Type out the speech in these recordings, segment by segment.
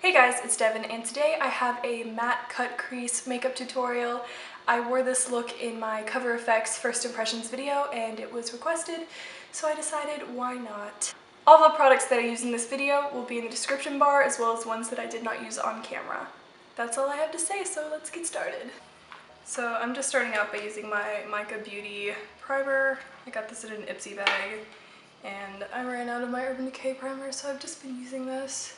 Hey guys, it's Devin, and today I have a matte cut crease makeup tutorial. I wore this look in my CoverFX first impressions video and it was requested, so I decided why not. All the products that I use in this video will be in the description bar, as well as ones that I did not use on camera. That's all I have to say, so let's get started. So I'm just starting out by using my Mica Beauty primer. I got this in an Ipsy bag, and I ran out of my Urban Decay primer, so I've just been using this.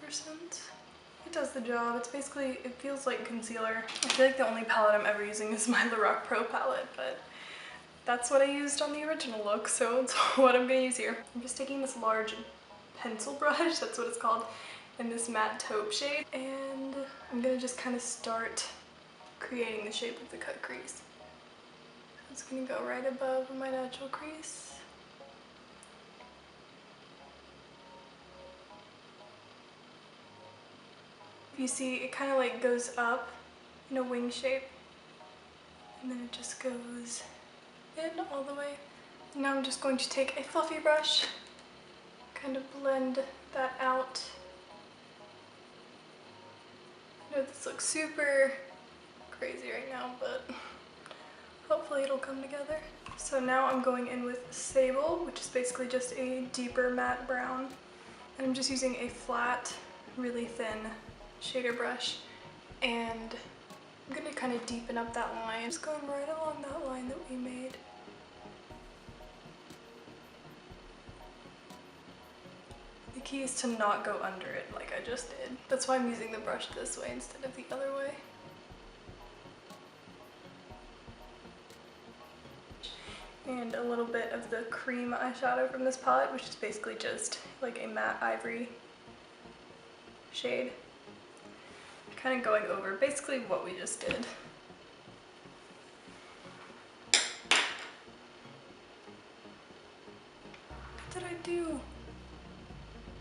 It does the job. It's basically, it feels like concealer. I feel like the only palette I'm ever using is my Lorac Pro Palette, but that's what I used on the original look, so it's what I'm gonna use here. I'm just taking this large pencil brush, that's what it's called, in this matte taupe shade, and I'm gonna just kind of start creating the shape of the cut crease. It's gonna go right above my natural crease. You see, it kind of like goes up in a wing shape, and then it just goes in all the way. Now I'm just going to take a fluffy brush, kind of blend that out. I know this looks super crazy right now, but hopefully it'll come together. So now I'm going in with Sable, which is basically just a deeper matte brown. And I'm just using a flat, really thin shader brush, and I'm gonna kind of deepen up that line. Just going right along that line that we made. The key is to not go under it like I just did. That's why I'm using the brush this way instead of the other way. And a little bit of the cream eyeshadow from this palette, which is basically just like a matte ivory shade. Kind of going over basically what we just did. What did I do?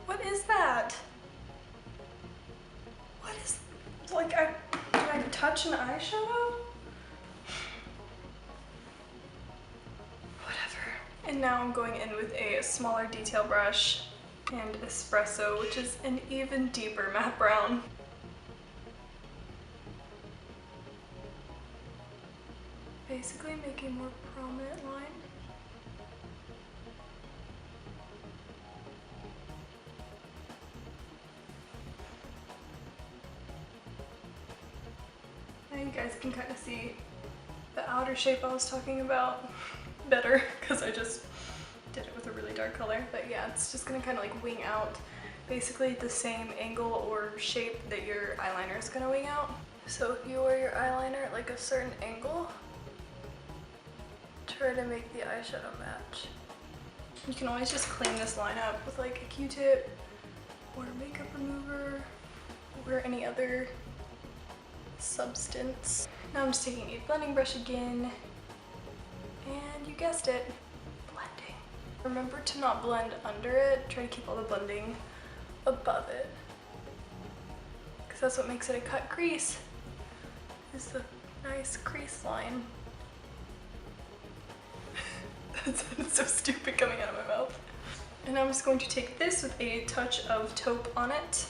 What is that? What is, like, did I touch an eyeshadow? Whatever. And now I'm going in with a smaller detail brush and ESPRESSO, which is an even deeper matte brown. Basically make a more prominent line. Now you guys can kind of see the outer shape I was talking about better, because I just did it with a really dark color. But yeah, it's just gonna kind of like wing out basically the same angle or shape that your eyeliner is gonna wing out. So if you wear your eyeliner at like a certain angle, try to make the eyeshadow match. You can always just clean this line up with like a Q-tip or a makeup remover or any other substance. Now I'm just taking a blending brush again, and you guessed it, blending. Remember to not blend under it, try to keep all the blending above it, because that's what makes it a cut crease, is the nice crease line. That's so stupid coming out of my mouth. And I'm just going to take this with a touch of taupe on it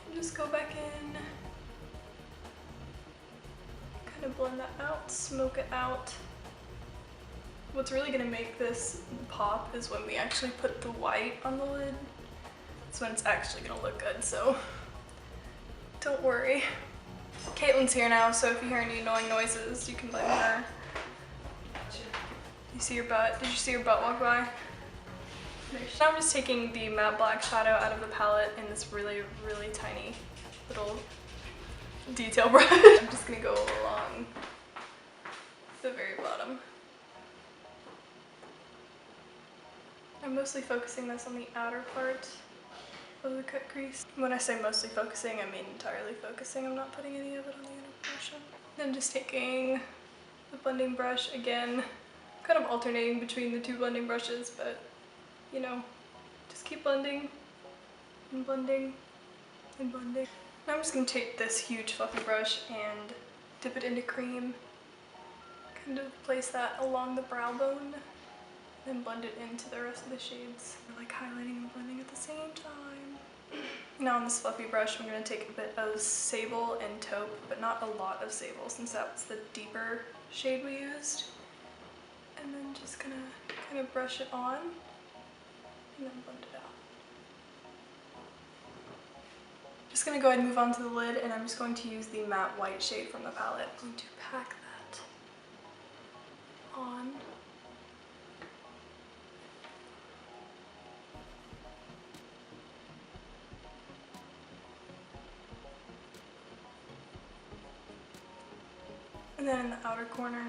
and just go back in. Kind of blend that out, smoke it out. What's really gonna make this pop is when we actually put the white on the lid. That's when it's actually gonna look good, so don't worry. Caitlin's here now, so if you hear any annoying noises, you can blame her. You see your butt? Did you see your butt walk by? Now I'm just taking the matte black shadow out of the palette in this really, really tiny little detail brush. I'm just gonna go along the very bottom. I'm mostly focusing this on the outer part of the cut crease. When I say mostly focusing, I mean entirely focusing. I'm not putting any of it on the inner portion. Then just taking the blending brush again, kind of alternating between the two blending brushes, but you know, just keep blending and blending and blending. Now I'm just gonna take this huge fluffy brush and dip it into cream, kind of place that along the brow bone, then blend it into the rest of the shades. We're like highlighting and blending at the same time. Now on this fluffy brush, I'm going to take a bit of Sable and Taupe, but not a lot of Sable since that's the deeper shade we used. And then just going to kind of brush it on and then blend it out. Just going to go ahead and move on to the lid, and I'm just going to use the matte white shade from the palette. I'm going to pack that on. And then in the outer corner,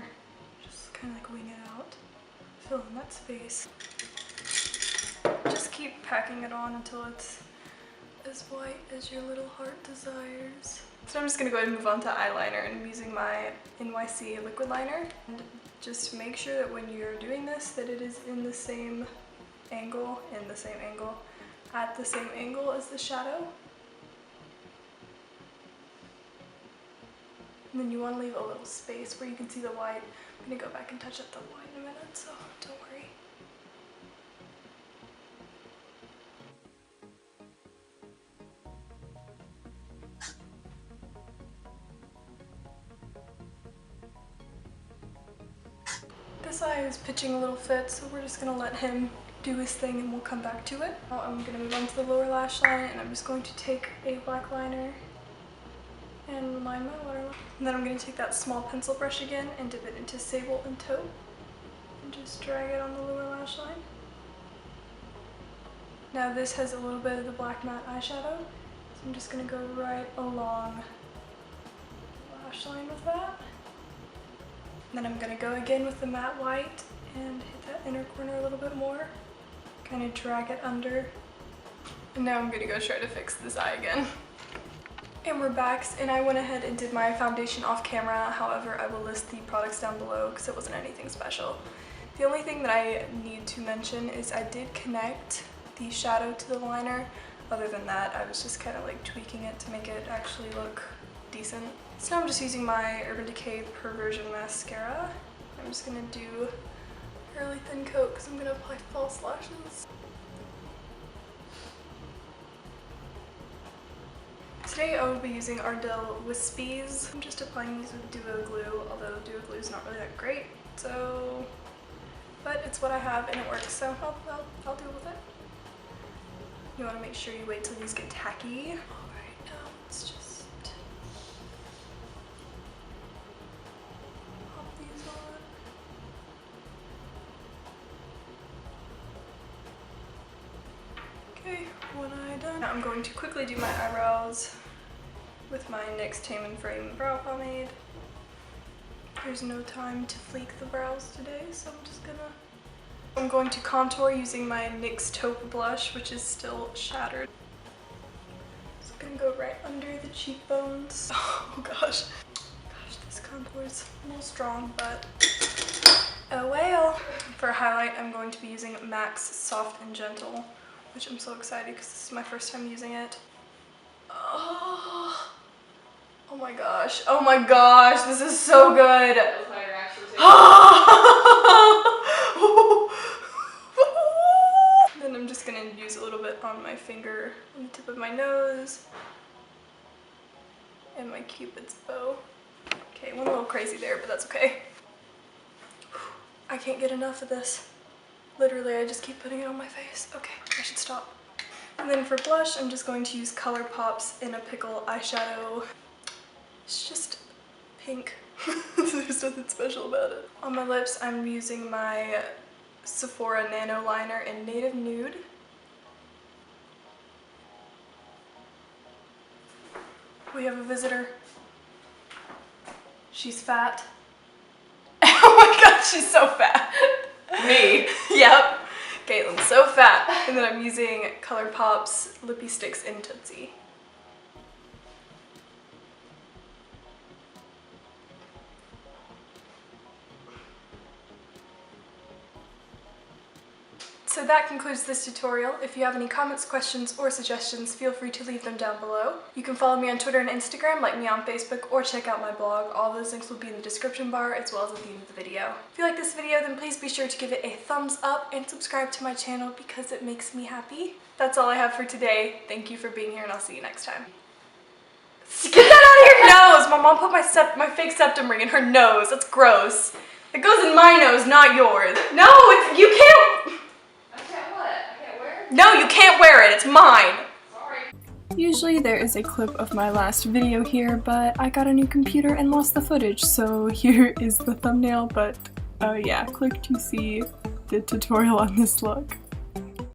just kind of like wing it out, fill in that space. Just keep packing it on until it's as white as your little heart desires. So I'm just going to go ahead and move on to eyeliner, and I'm using my NYC Liquid Liner. And just make sure that when you're doing this, that it is in the same angle, at the same angle as the shadow. And then you want to leave a little space where you can see the white. I'm going to go back and touch up the white in a minute, so don't worry. This eye is pitching a little fit, so we're just going to let him do his thing and we'll come back to it. Now I'm going to move on to the lower lash line, and I'm just going to take a black liner and line my waterline. And then I'm going to take that small pencil brush again and dip it into Sable and Taupe and just drag it on the lower lash line. Now this has a little bit of the black matte eyeshadow, so I'm just going to go right along the lash line with that. And then I'm going to go again with the matte white and hit that inner corner a little bit more. Kind of drag it under. And now I'm going to go try to fix this eye again. And we're back, and I went ahead and did my foundation off camera. However, I will list the products down below because it wasn't anything special. The only thing that I need to mention is I did connect the shadow to the liner. Other than that, I was just kind of like tweaking it to make it actually look decent. So now I'm just using my Urban Decay Perversion mascara. I'm just going to do a really thin coat because I'm going to apply false lashes. Today I will be using Ardell Wispies. I'm just applying these with Duo Glue, although Duo Glue is not really that great, so... But it's what I have and it works, so I'll deal with it. You want to make sure you wait till these get tacky. Alright, now let's just pop these on. Okay, one eye done. Now I'm going to quickly do my eyebrows with my NYX Tame and FRAM brow pomade. There's no time to fleek the brows today, so I'm going to contour using my NYX Taupe blush, which is still shattered. Just gonna go right under the cheekbones. Oh gosh. Gosh, this contour is a little strong, but oh well. For highlight, I'm going to be using MAC's Soft and Gentle, which I'm so excited because this is my first time using it. Oh my gosh. Oh my gosh, this is so good. Then I'm just gonna use a little bit on my finger, on the tip of my nose, and my Cupid's bow. Okay, went a little crazy there, but that's okay. I can't get enough of this. Literally, I just keep putting it on my face. Okay, I should stop. And then for blush, I'm just going to use Colourpop's in a Pickle eyeshadow. It's just pink. There's nothing special about it. On my lips, I'm using my Sephora Nano liner in Native Nude. We have a visitor. She's fat. Oh my god, she's so fat. Me? Yep. Caitlin's so fat. And then I'm using Colourpop's Lippie Stix in Tootsi. So that concludes this tutorial. If you have any comments, questions, or suggestions, feel free to leave them down below. You can follow me on Twitter and Instagram, like me on Facebook, or check out my blog. All those links will be in the description bar as well as at the end of the video. If you like this video, then please be sure to give it a thumbs up and subscribe to my channel because it makes me happy. That's all I have for today. Thank you for being here, and I'll see you next time. Get that out of your nose! My mom put my fake septum ring in her nose. That's gross. It goes in my nose, not yours. No, you can't. I can't what? I can't wear it? No, you can't wear it. It's mine. Sorry. Usually there is a clip of my last video here, but I got a new computer and lost the footage, so here is the thumbnail, but yeah, click to see the tutorial on this look.